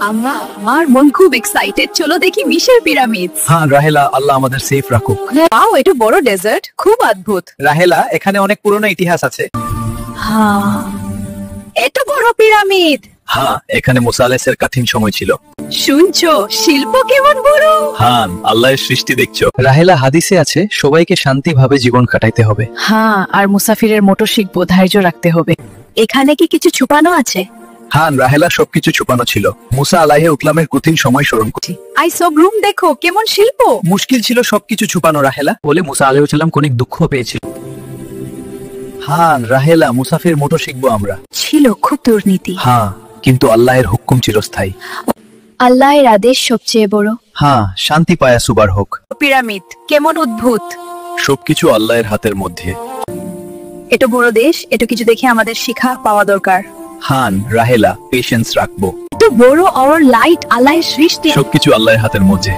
আমার মন খুব এক্সাইটেড, চলো দেখি মিশর পিরামিড। হ্যাঁ রাহেলা, আল্লাহ আমাদের সেফ রাখুক। ওয়াও, এটা বড় ডেজার্ট, খুব অদ্ভুত। রাহেলা, এখানে অনেক পুরনো ইতিহাস আছে। হ্যাঁ, এত বড় পিরামিড। হ্যাঁ, এখানে মুসা আলাইহিসের কঠিন সময় ছিল। শুনছো শিল্প কেমন বড়? হ্যাঁ, আল্লাহর সৃষ্টি দেখছো। রাহেলা, হাদিসে আছে সবাইকে শান্তিভাবে জীবন কাটাইতে হবে। হ্যাঁ, আর মুসাফিরের মোটর শিখবো, ধৈর্য রাখতে হবে। এখানে কি কিছু ছুপানো আছে? হ্যাঁ রাহেলা, সবকিছু ছুপানো ছিল। মুসা আলাইহি উকলামের কঠিন সময় স্মরণ করছি। আই সব রুম দেখো কেমন শিল্প। মুশকিল ছিল সবকিছু ছুপানো রাহেলা, বলে মুসা আলাইহিস সালাম অনেক দুঃখ পেয়েছিল। হ্যাঁ রাহেলা, মুসাফির মোটর শিখবো আমরা। ছিল খুব দুর্নীতি। হ্যাঁ, কিন্তু আল্লাহর হুকুম চিরস্থায়ী। আল্লাহর আদেশ সবচেয়ে বড়। হ্যাঁ, শান্তি পায়া সুবার হোক। পিরামিড কেমন অদ্ভুত। সবকিছু আল্লাহর হাতের মধ্যে। এটা বড় দেশ, এটা কিছু দেখে আমাদের শিক্ষা পাওয়া দরকার। হান রাহেলা, পেশেন্স রাখবো। এত বড় আর লাইট আল্লাহর সৃষ্টি। সবকিছু আল্লাহর হাতের মধ্যে।